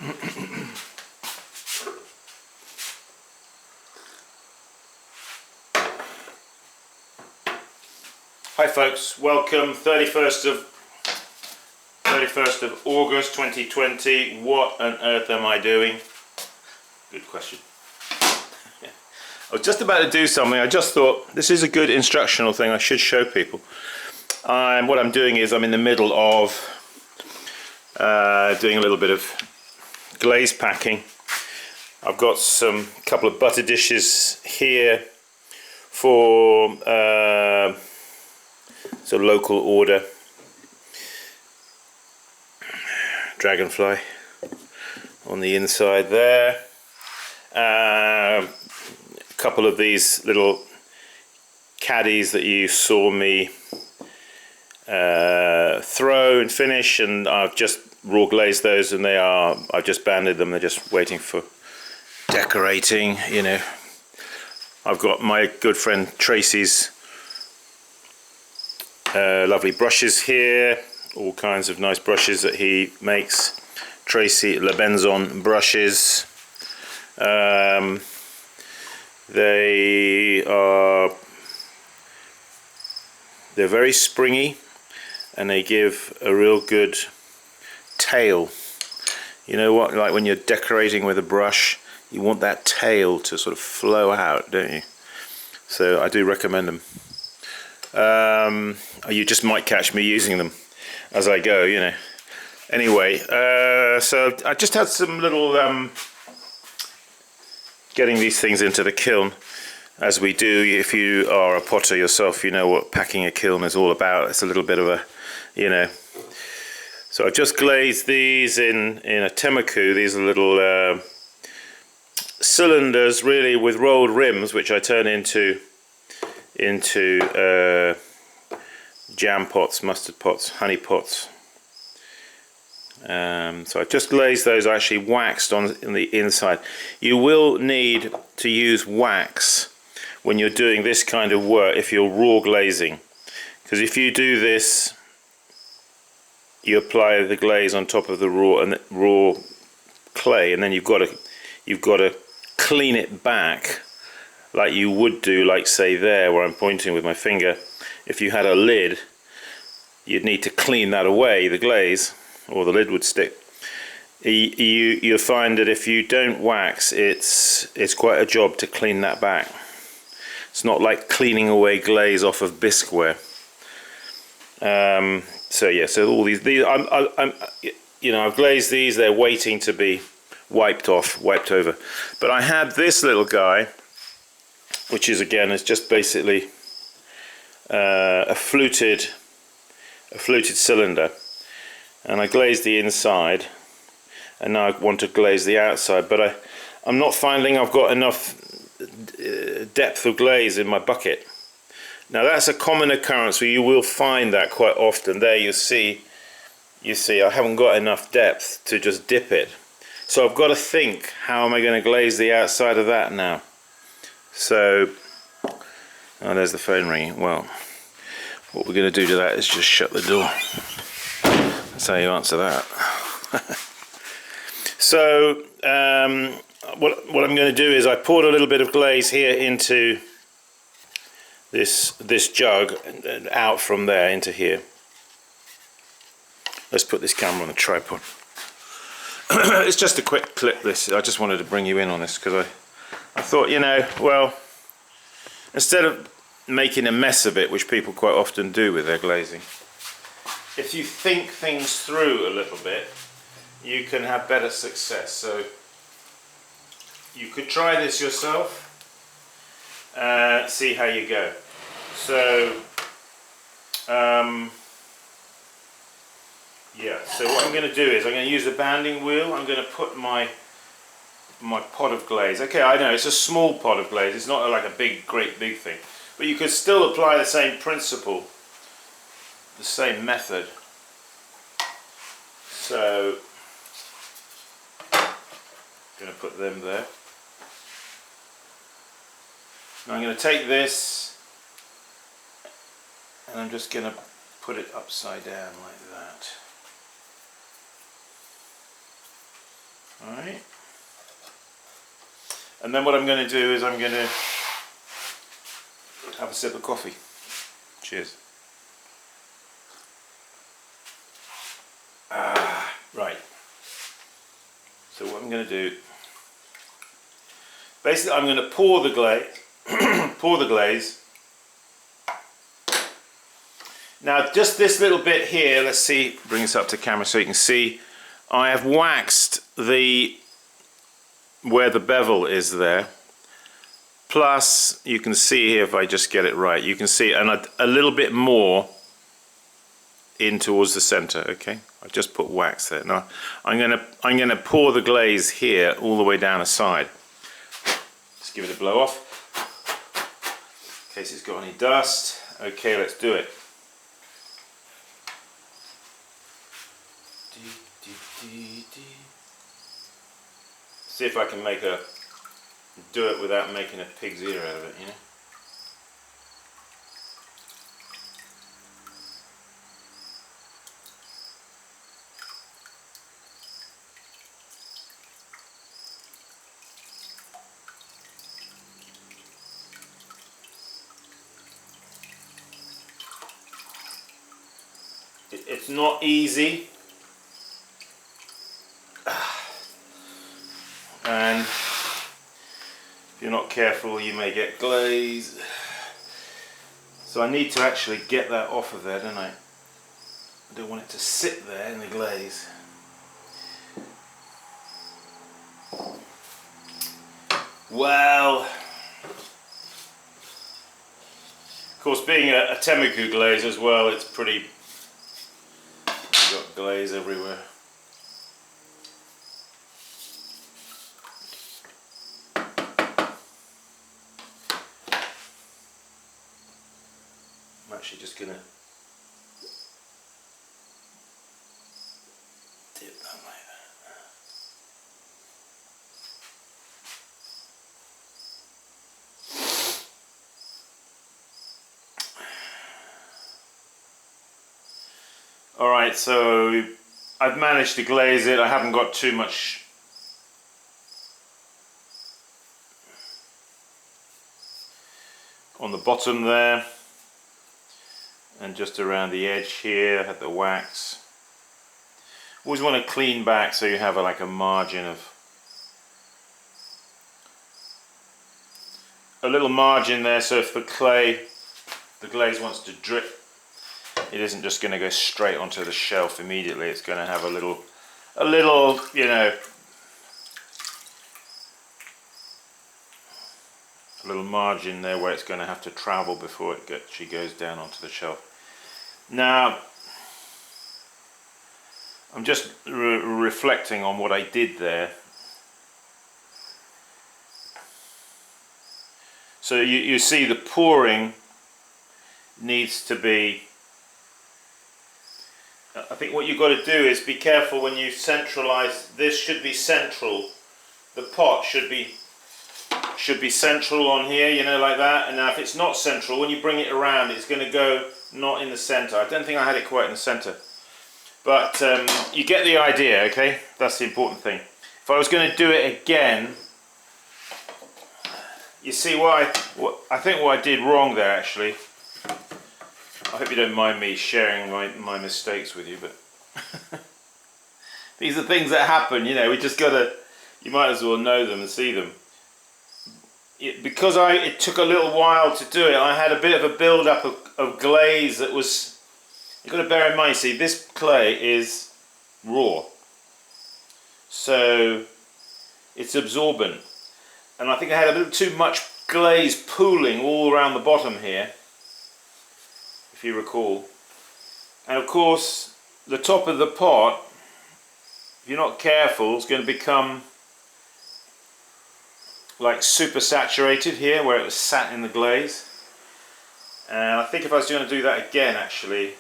Hi folks, welcome. 31st of August 2020. What on earth am I doing? Good question. I was just about to do something. I just thought this is a good instructional thing I should show people. What I'm doing is I'm in the middle of doing a little bit of glaze packing. I've got couple of butter dishes here for so local order. Dragonfly on the inside there. A couple of these little caddies that you saw me throw and finish, and I've just raw glazed those, and I've just banded them. They're just waiting for decorating, you know. I've got my good friend Tracy's lovely brushes here, all kinds of nice brushes that he makes. Tracy LeBenzon brushes. They're very springy, and they give a real good tail. You know what, like when you're decorating with a brush, you want that tail to sort of flow out, don't you? So I do recommend them. You just might catch me using them as I go, you know. Anyway, so I just had some little getting these things into the kiln, as we do. If you are a potter yourself, you know what packing a kiln is all about. It's a little bit of a, you know. So I've just glazed these in a temaku. These are little cylinders, really, with rolled rims, which I turn into jam pots, mustard pots, honey pots. So I've just glazed those. I actually waxed on the inside. You will need to use wax when you're doing this kind of work if you're raw glazing, because if you do this, you apply the glaze on top of the raw clay, and then you've got to clean it back like you would do, like say there where I'm pointing with my finger. If you had a lid, you'd need to clean that away, the glaze, or the lid would stick. You'll find that if you don't wax, it's quite a job to clean that back. It's not like cleaning away glaze off of bisqueware. So yeah, so all these you know, I've glazed these. They're waiting to be wiped over. But I had this little guy, which is, again, it's just basically a fluted cylinder, and I glazed the inside, and now I want to glaze the outside, but I'm not finding I've got enough depth of glaze in my bucket. Now that's a common occurrence where you will find that quite often. There you see I haven't got enough depth to just dip it, so I've got to think, how am I going to glaze the outside of that now? So, oh, there's the phone ringing. Well, what we're going to do to that is just shut the door. That's how you answer that. So what I'm going to do is I poured a little bit of glaze here into this jug, and out from there into here. Let's put this camera on the tripod. It's just a quick clip, this. I just wanted to bring you in on this because I thought, you know, well, instead of making a mess of it, which people quite often do with their glazing, if you think things through a little bit, you can have better success. So you could try this yourself, see how you go. So yeah, so what I'm going to do is I'm going to use the banding wheel. I'm going to put my pot of glaze. Okay, I know it's a small pot of glaze, it's not like a great big thing, but you could still apply the same principle, the same method. So I'm going to put them there. Now I'm going to take this, and I'm just going to put it upside down like that. Alright. And then what I'm going to do is I'm going to have a sip of coffee. Cheers. Right. So what I'm going to do, basically I'm going to pour the glaze, pour the glaze. Now just this little bit here, let's see, bring this up to camera so you can see, I have waxed where the bevel is there. Plus, you can see here, if I just get it right, you can see a little bit more in towards the center. Okay, I've just put wax there. Now I'm gonna pour the glaze here all the way down the side. Just give it a blow off in case it's got any dust. Okay, let's do it. See if I can do it without making a pig's ear out of it, you know. It's not easy, and if you're not careful you may get glaze. So I need to actually get that off of there, don't I? I don't want it to sit there in the glaze. Well, of course, being a temaku glaze as well, it's pretty, you've got glaze everywhere. I'm actually just going to dip that like that. Alright, so I've managed to glaze it. I haven't got too much on the bottom there, and just around the edge here I had the wax. Always want to clean back so you have like a margin of a little margin there, so if the glaze wants to drip, it isn't just going to go straight onto the shelf immediately. It's going to have a little, you know, a little margin there where it's going to have to travel before it actually goes down onto the shelf. Now, I'm just reflecting on what I did there. So you see the pouring needs to be, I think what you've got to do is be careful when you centralize. This should be central. The pot should be central on here, you know, like that. And now if it's not central, when you bring it around, it's going to go not in the center. I don't think I had it quite in the center, but you get the idea. Okay, that's the important thing. If I was going to do it again, you see I think what I did wrong there actually. I hope you don't mind me sharing my mistakes with you, but these are things that happen, you know. We just gotta, you might as well know them and see them. Because it took a little while to do it, I had a bit of a build-up of glaze that was, you've got to bear in mind, see, this clay is raw, so it's absorbent, and I think I had a little too much glaze pooling all around the bottom here, if you recall. And of course the top of the pot, if you're not careful, is going to become like super saturated here where it was sat in the glaze. And I think if I was going to do that again, actually,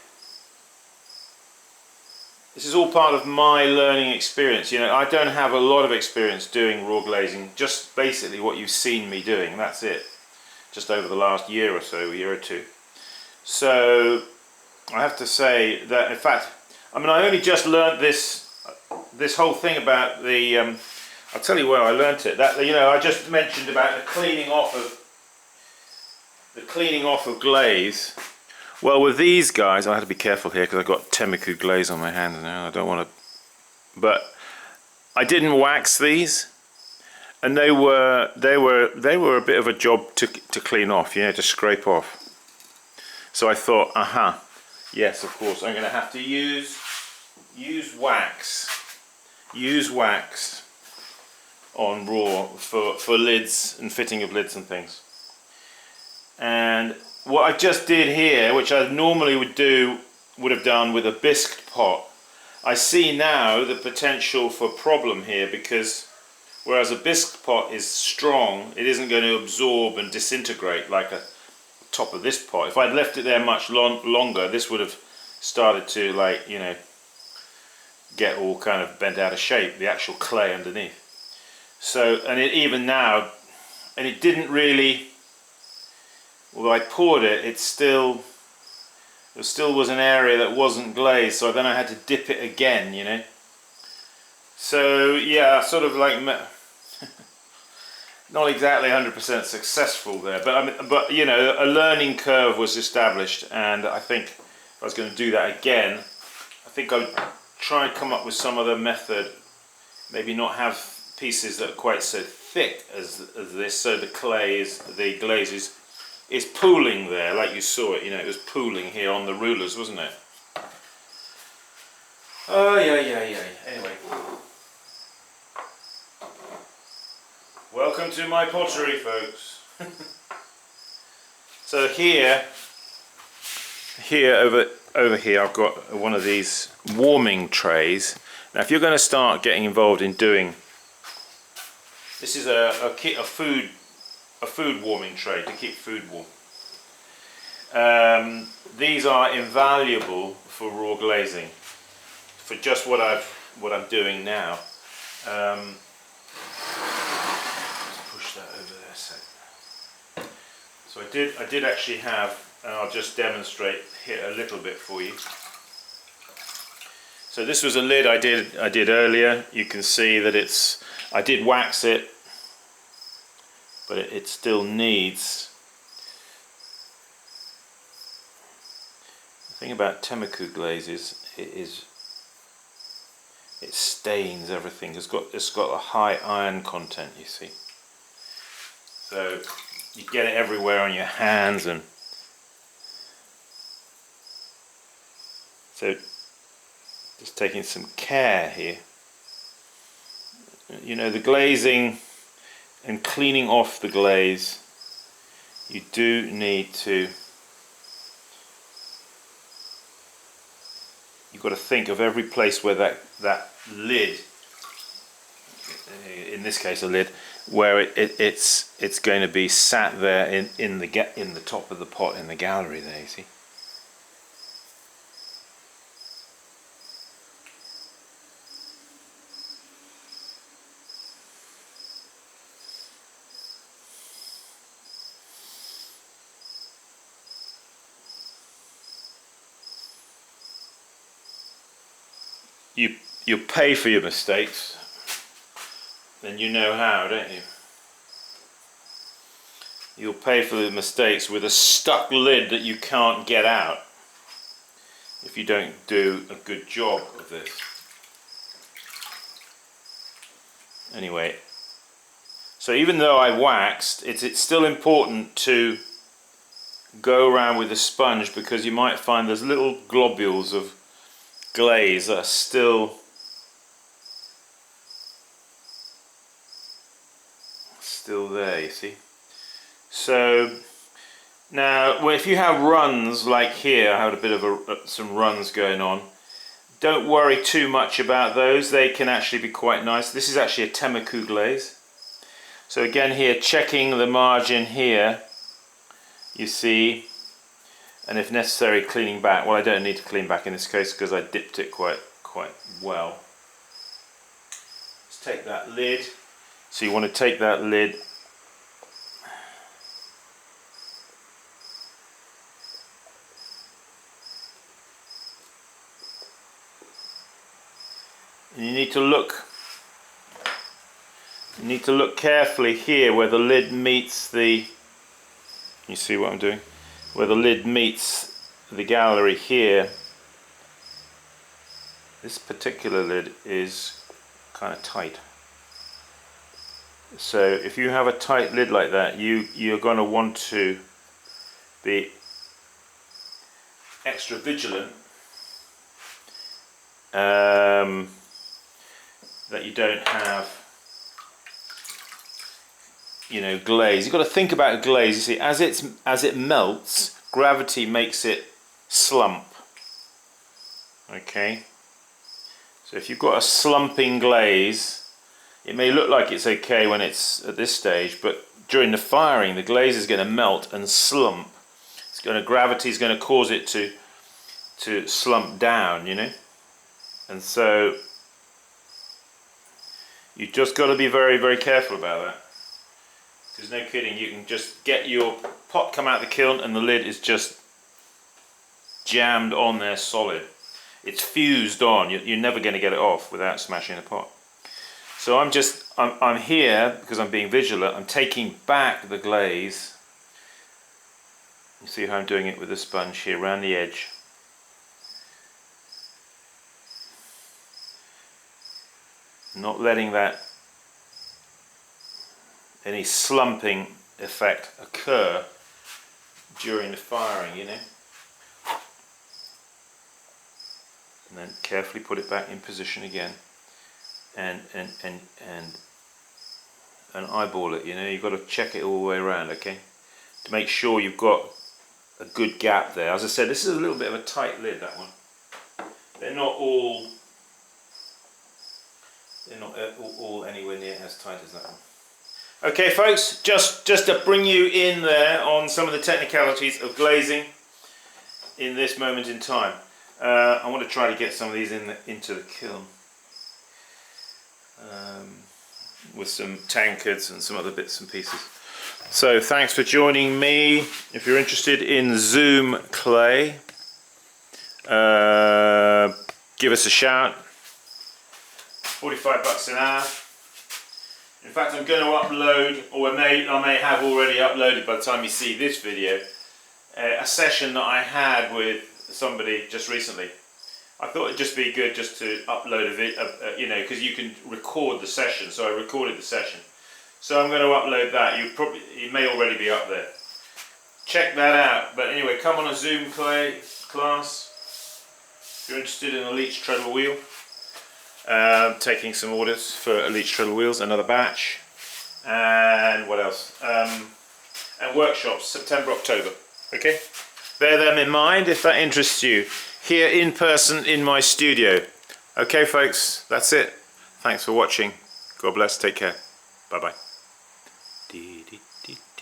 this is all part of my learning experience. You know, I don't have a lot of experience doing raw glazing, just basically what you've seen me doing, that's it, just over the last year or so, a year or two. So I have to say that, in fact, I mean, I only just learned this whole thing about the I'll tell you where I learnt it. That, you know, I just mentioned about the cleaning off of glaze. Well, with these guys, I had to be careful here because I've got temaku glaze on my hands now. I don't want to, but I didn't wax these, and they were a bit of a job to clean off, you know, to scrape off. So I thought, yes, of course, I'm going to have to use wax. Use wax on raw for lids and fitting of lids and things. And what I just did here, which I normally would have done with a bisque pot, I see now the potential for problem here, because whereas a bisque pot is strong, it isn't going to absorb and disintegrate like a top of this pot. If I'd left it there much longer, this would have started to, like, you know, get all kind of bent out of shape, the actual clay underneath. So, and it even now, and it didn't really, although I poured it, there still was an area that wasn't glazed, so then I had to dip it again, you know. So yeah, sort of like not exactly 100% successful there, but you know, a learning curve was established, and I think if I was going to do that again, I think I would try and come up with some other method, maybe not have pieces that are quite so thick as this, so the glaze is pooling there, like you saw it, you know, it was pooling here on the rulers, wasn't it? Oh yeah. Anyway. Welcome to my pottery, folks. So here over here I've got one of these warming trays. Now if you're going to start getting involved in doing, this is a food warming tray to keep food warm. These are invaluable for raw glazing, for just what I'm doing now. So I did actually have, and I'll just demonstrate here a little bit for you. So this was a lid I did earlier. You can see that I did wax it, but it still needs. The thing about temaku glaze is it stains everything. It's got a high iron content, you see. So you get it everywhere on your hands, and so just taking some care here. You know, the glazing and cleaning off the glaze, you do need to, you've got to think of every place where that lid, in this case a lid, where it's going to be sat there in the top of the pot in the gallery there, you see. You pay for your mistakes, then you know how, don't you? You'll pay for the mistakes with a stuck lid that you can't get out if you don't do a good job of this. Anyway, so even though I waxed, it's still important to go around with a sponge, because you might find there's little globules of glaze that are still there, you see. So now, if you have runs like here, I had a bit of some runs going on, don't worry too much about those. They can actually be quite nice. This is actually a temaku glaze. So again here, checking the margin here, you see, and if necessary cleaning back. Well, I don't need to clean back in this case because I dipped it quite well. Let's take that lid. So you want to take that lid and you need to look You need to look carefully here where the lid meets the, you see what I'm doing? Where the lid meets the gallery here. This particular lid is kind of tight. So if you have a tight lid like that, you're going to want to be extra vigilant that you don't have, you know, glaze. You've got to think about glaze. You see, as it melts, gravity makes it slump. Okay. So if you've got a slumping glaze, it may look like it's okay when it's at this stage, but during the firing, the glaze is going to melt and slump. Gravity is going to cause it to slump down, you know. And so you just got to be very, very careful about that. Because no kidding, you can just get your pot come out of the kiln and the lid is just jammed on there solid. It's fused on. You're never going to get it off without smashing the pot. So I'm here because I'm being vigilant. I'm taking back the glaze. You see how I'm doing it with the sponge here around the edge. Not letting that any slumping effect occur during the firing, you know. And then carefully put it back in position again, and eyeball it. You know, you've got to check it all the way around, okay, to make sure you've got a good gap there. As I said, this is a little bit of a tight lid. That one. They're not all anywhere near as tight as that one. Okay, folks, just to bring you in there on some of the technicalities of glazing in this moment in time. I want to try to get some of these into the kiln with some tankards and some other bits and pieces. So thanks for joining me. If you're interested in Zoom clay, give us a shout. 45 bucks an hour. In fact, I'm going to upload, or I may have already uploaded by the time you see this video, a session that I had with somebody just recently. I thought it'd just be good just to upload a video, you know, because you can record the session. So I recorded the session. So I'm going to upload that. It may already be up there. Check that out. But anyway, come on a Zoom clay class. If you're interested in a Leach treadle wheel, taking some orders for Leach treadle wheels, another batch, and what else? And workshops, September, October. Okay. Bear them in mind if that interests you. Here in person in my studio. Okay, folks, that's it. Thanks for watching. God bless. Take care. Bye bye.